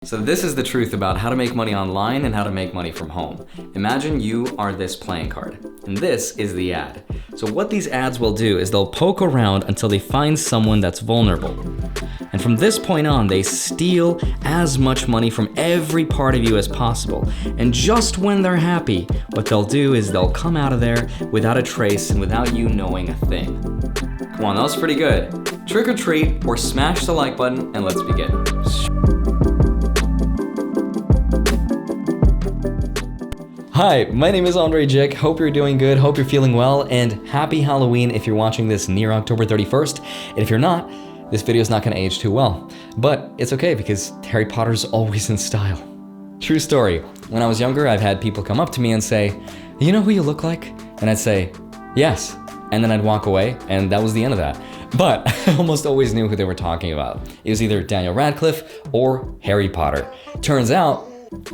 So this is the truth about how to make money online and how to make money from home. Imagine you are this playing card, and this is the ad. So what these ads will do is they'll poke around until they find someone that's vulnerable. And from this point on, they steal as much money from every part of you as possible. And just when they're happy, what they'll do is they'll come out of there without a trace and without you knowing a thing. Come on, that was pretty good. Trick or treat, or smash the like button, and let's begin. Hi, my name is Andre Jick. Hope you're doing good, hope you're feeling well, and happy Halloween if you're watching this near October 31st. And if you're not, this video is not gonna age too well. But it's okay because Harry Potter's always in style. True story, when I was younger, I've had people come up to me and say, "You know who you look like?" And I'd say, "Yes." And then I'd walk away, and that was the end of that. But I almost always knew who they were talking about. It was either Daniel Radcliffe or Harry Potter. Turns out,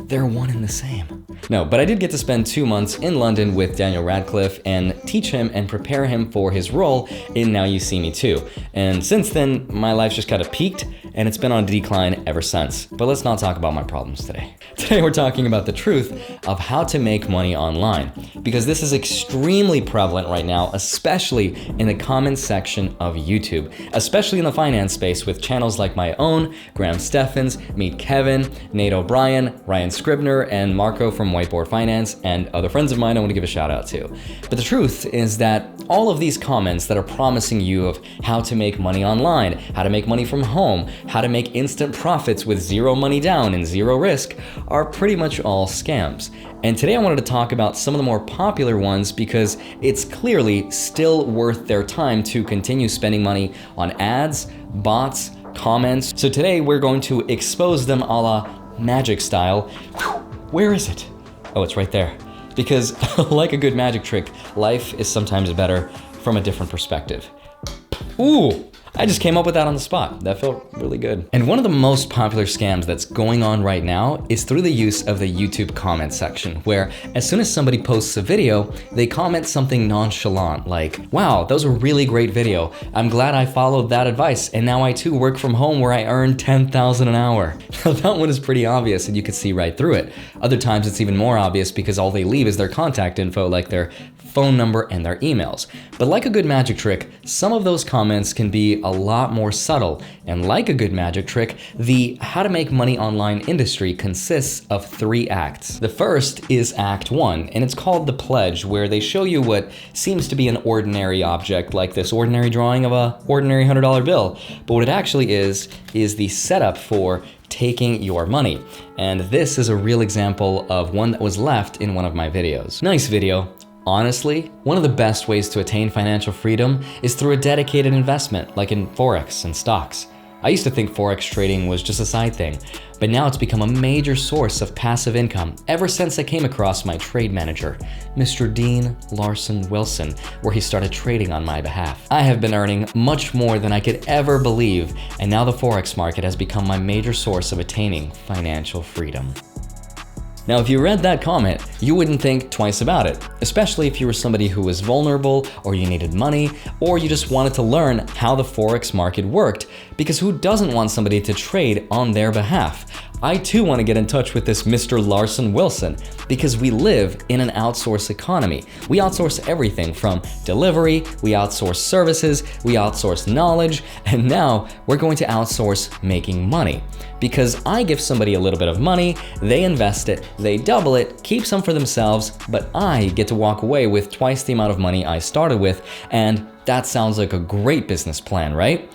they're one and the same. No, but I did get to spend 2 months in London with Daniel Radcliffe and teach him and prepare him for his role in Now You See Me Too. And since then, my life's just kind of peaked and it's been on a decline ever since. But let's not talk about my problems today. Today we're talking about the truth of how to make money online, because this is extremely prevalent right now, especially in the comments section of YouTube, especially in the finance space with channels like my own, Graham Steffens, Meet Kevin, Nate O'Brien, Ryan Scribner, and Marco from Whiteboard Finance, and other friends of mine I want to give a shout out to. But the truth is that all of these comments that are promising you of how to make money online, how to make money from home, how to make instant profits with zero money down and zero risk are pretty much all scams. And today I wanted to talk about some of the more popular ones because it's clearly still worth their time to continue spending money on ads, bots, comments. So today we're going to expose them a la magic style. Where is it? Oh, it's right there. Because like a good magic trick, life is sometimes better from a different perspective. Ooh, I just came up with that on the spot. That felt really good. And one of the most popular scams that's going on right now is through the use of the YouTube comment section, where as soon as somebody posts a video, they comment something nonchalant like, "Wow, that was a really great video. I'm glad I followed that advice, and now I too work from home where I earn $10,000 an hour." Now that one is pretty obvious and you can see right through it. Other times it's even more obvious because all they leave is their contact info, like their phone number and their emails. But like a good magic trick, some of those comments can be a lot more subtle. And like a good magic trick, the how to make money online industry consists of 3 acts. The first is Act 1, and it's called the pledge, where they show you what seems to be an ordinary object, like this ordinary drawing of a ordinary $100 bill. But what it actually is the setup for taking your money. And this is a real example of one that was left in one of my videos. Nice video. Honestly, one of the best ways to attain financial freedom is through a dedicated investment, like in Forex and stocks. I used to think Forex trading was just a side thing, but now it's become a major source of passive income ever since I came across my trade manager, Mr. Dean Larson Wilson, where he started trading on my behalf. I have been earning much more than I could ever believe, and now the Forex market has become my major source of attaining financial freedom. Now, if you read that comment, you wouldn't think twice about it, especially if you were somebody who was vulnerable, or you needed money, or you just wanted to learn how the Forex market worked, because who doesn't want somebody to trade on their behalf? I too want to get in touch with this Mr. Larson Wilson, because we live in an outsource economy. We outsource everything from delivery, we outsource services, we outsource knowledge, and now we're going to outsource making money. Because I give somebody a little bit of money, they invest it, they double it, keep some for themselves, but I get to walk away with twice the amount of money I started with, and that sounds like a great business plan, right?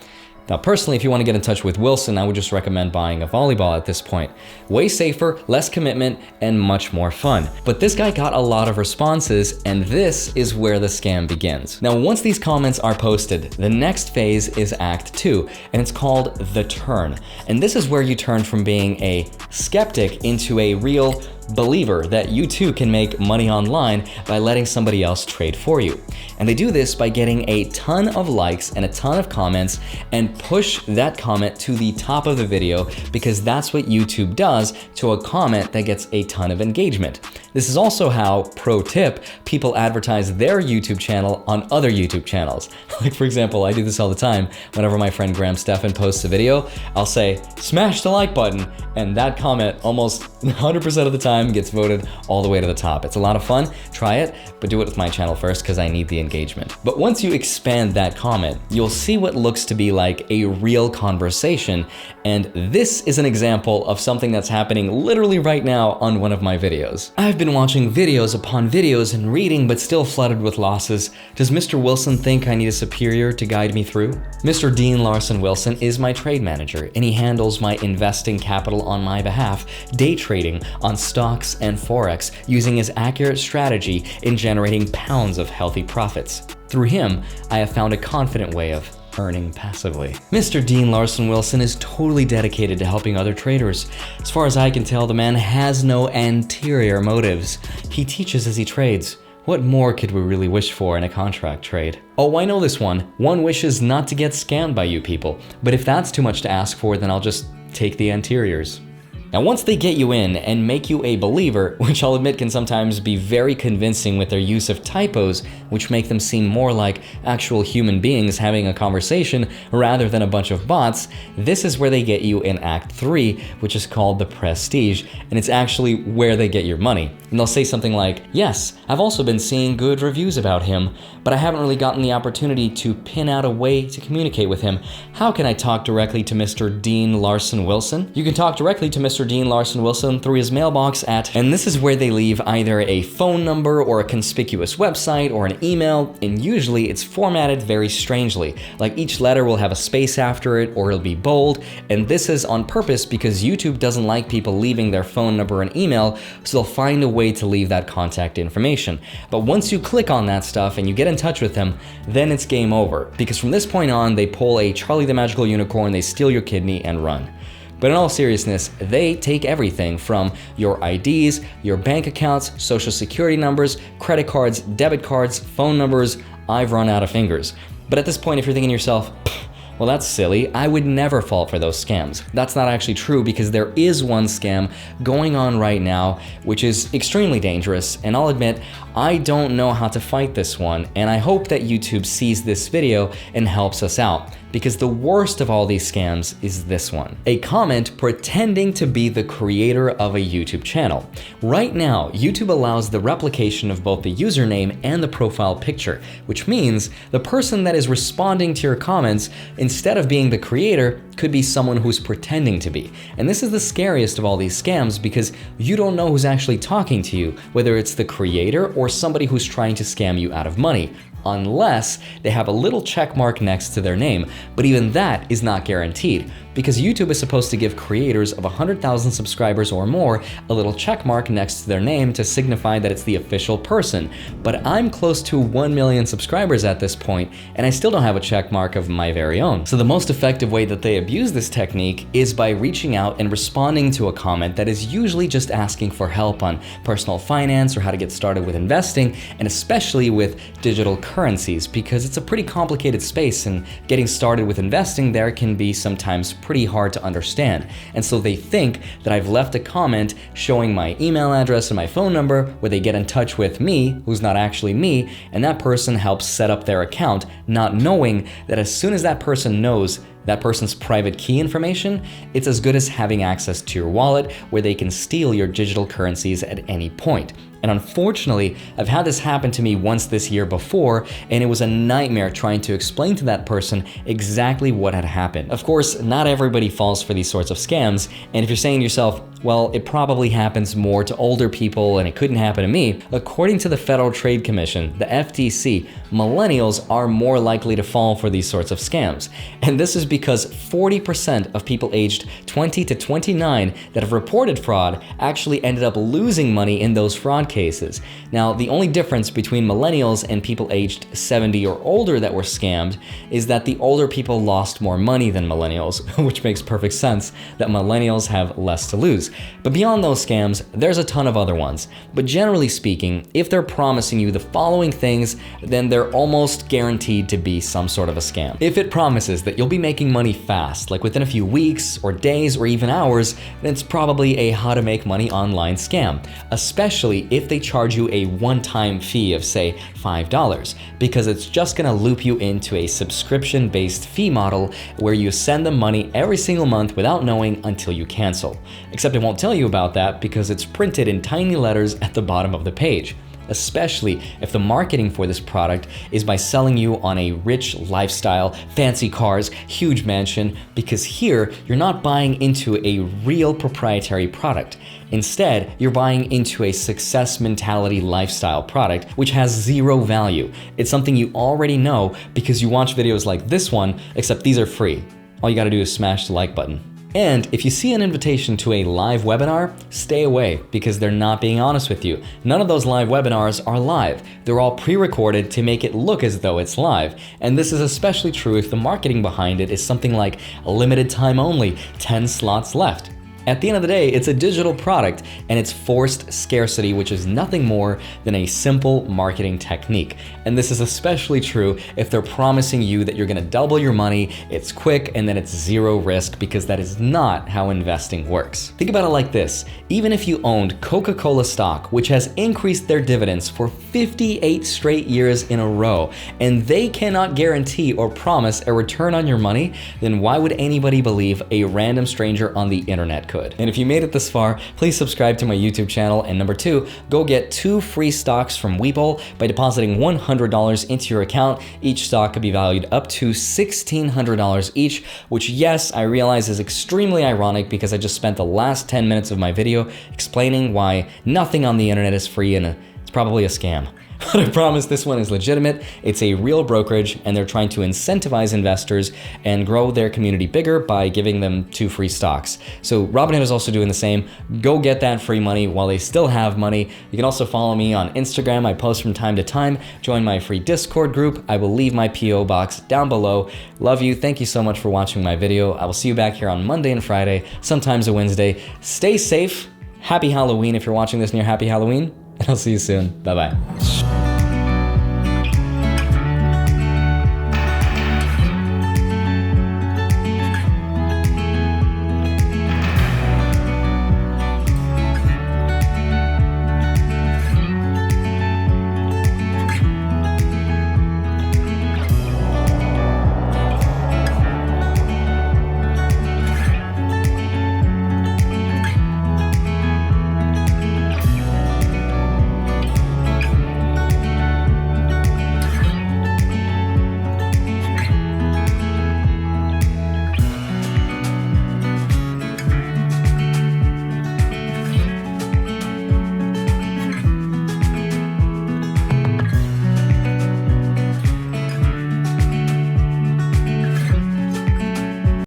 Now, personally, if you want to get in touch with Wilson, I would just recommend buying a volleyball at this point. Way safer, less commitment, and much more fun. But this guy got a lot of responses, and this is where the scam begins. Now, once these comments are posted, the next phase is Act 2, and it's called the turn. And this is where you turn from being a skeptic into a real believer that you too can make money online by letting somebody else trade for you. And they do this by getting a ton of likes and a ton of comments and push that comment to the top of the video, because that's what YouTube does to a comment that gets a ton of engagement. This is also how, pro tip, people advertise their YouTube channel on other YouTube channels. Like for example, I do this all the time. Whenever my friend Graham Stephan posts a video, I'll say, smash the like button, and that comment almost 100% of the time gets voted all the way to the top. It's a lot of fun, try it, but do it with my channel first because I need the engagement. But once you expand that comment, you'll see what looks to be like a real conversation, and this is an example of something that's happening literally right now on one of my videos. I've been watching videos upon videos and reading, but still flooded with losses. Does Mr. Wilson think I need a superior to guide me through? Mr. Dean Larson Wilson is my trade manager, and he handles my investing capital on my behalf, day trading on stocks and Forex, using his accurate strategy in generating pounds of healthy profits. Through him, I have found a confident way of earning passively. Mr. Dean Larson Wilson is totally dedicated to helping other traders. As far as I can tell, the man has no anterior motives. He teaches as he trades. What more could we really wish for in a contract trade? Oh, I know this one. One wishes not to get scammed by you people. But if that's too much to ask for, then I'll just take the anteriors. Now, once they get you in and make you a believer, which I'll admit can sometimes be very convincing with their use of typos, which make them seem more like actual human beings having a conversation rather than a bunch of bots, this is where they get you in Act 3, which is called the Prestige, and it's actually where they get your money. And they'll say something like, yes, I've also been seeing good reviews about him, but I haven't really gotten the opportunity to pin out a way to communicate with him. How can I talk directly to Mr. Dean Larson Wilson? You can talk directly to Mr. Dean Larson Wilson through his mailbox at, and this is where they leave either a phone number or a conspicuous website or an email, and usually it's formatted very strangely. Like each letter will have a space after it or it'll be bold, and this is on purpose because YouTube doesn't like people leaving their phone number and email, so they'll find a way to leave that contact information. But once you click on that stuff and you get in touch with them, then it's game over, because from this point on, they pull a Charlie the Magical Unicorn, they steal your kidney and run. But in all seriousness, they take everything from your IDs, your bank accounts, social security numbers, credit cards, debit cards, phone numbers. I've run out of fingers. But at this point, if you're thinking to yourself, well, that's silly, I would never fall for those scams. That's not actually true, because there is one scam going on right now, which is extremely dangerous, and I'll admit, I don't know how to fight this one, and I hope that YouTube sees this video and helps us out. Because the worst of all these scams is this one. A comment pretending to be the creator of a YouTube channel. Right now, YouTube allows the replication of both the username and the profile picture, which means the person that is responding to your comments, instead of being the creator, could be someone who's pretending to be. And this is the scariest of all these scams, because you don't know who's actually talking to you, whether it's the creator or somebody who's trying to scam you out of money, unless they have a little check mark next to their name. But even that is not guaranteed, because YouTube is supposed to give creators of 100,000 subscribers or more a little check mark next to their name to signify that it's the official person. But I'm close to 1 million subscribers at this point, and I still don't have a check mark of my very own. So the most effective way that they abuse this technique is by reaching out and responding to a comment that is usually just asking for help on personal finance or how to get started with investing, and especially with digital currencies, because it's a pretty complicated space, and getting started with investing there can be sometimes pretty hard to understand. And so they think that I've left a comment showing my email address and my phone number where they get in touch with me, who's not actually me, and that person helps set up their account, not knowing that as soon as that person knows that person's private key information, it's as good as having access to your wallet, where they can steal your digital currencies at any point. And unfortunately, I've had this happen to me once this year before, and it was a nightmare trying to explain to that person exactly what had happened. Of course, not everybody falls for these sorts of scams, and if you're saying to yourself, well, it probably happens more to older people and it couldn't happen to me, according to the Federal Trade Commission, the FTC, millennials are more likely to fall for these sorts of scams. And this is because 40% of people aged 20 to 29 that have reported fraud actually ended up losing money in those fraud cases. Now, the only difference between millennials and people aged 70 or older that were scammed is that the older people lost more money than millennials, which makes perfect sense that millennials have less to lose. But beyond those scams, there's a ton of other ones. But generally speaking, if they're promising you the following things, then they're almost guaranteed to be some sort of a scam. If it promises that you'll be making money fast, like within a few weeks or days or even hours, then it's probably a how to make money online scam, especially if if they charge you a one-time fee of, say, $5, because it's just gonna loop you into a subscription-based fee model where you send them money every single month without knowing until you cancel. Except it won't tell you about that because it's printed in tiny letters at the bottom of the page, especially if the marketing for this product is by selling you on a rich lifestyle, fancy cars, huge mansion, because here you're not buying into a real proprietary product. Instead, you're buying into a success mentality lifestyle product, which has zero value. It's something you already know because you watch videos like this one, except these are free. All you gotta do is smash the like button. And if you see an invitation to a live webinar, stay away because they're not being honest with you. None of those live webinars are live. They're all pre-recorded to make it look as though it's live. And this is especially true if the marketing behind it is something like a limited time only, 10 slots left. At the end of the day, it's a digital product and it's forced scarcity, which is nothing more than a simple marketing technique. And this is especially true if they're promising you that you're gonna double your money, it's quick, and then it's zero risk, because that is not how investing works. Think about it like this. Even if you owned Coca-Cola stock, which has increased their dividends for 58 straight years in a row, and they cannot guarantee or promise a return on your money, then why would anybody believe a random stranger on the internet could? And if you made it this far, please subscribe to my YouTube channel, and number 2, go get 2 free stocks from Webull by depositing $100 into your account. Each stock could be valued up to $1,600 each, which, yes, I realize is extremely ironic because I just spent the last 10 minutes of my video explaining why nothing on the internet is free and it's probably a scam. But I promise this one is legitimate. It's a real brokerage, and they're trying to incentivize investors and grow their community bigger by giving them 2 free stocks. So Robinhood is also doing the same. Go get that free money while they still have money. You can also follow me on Instagram. I post from time to time. Join my free Discord group. I will leave my PO box down below. Love you. Thank you so much for watching my video. I will see you back here on Monday and Friday, sometimes a Wednesday. Stay safe. Happy Halloween if you're watching this near Happy Halloween, and I'll see you soon. Bye-bye.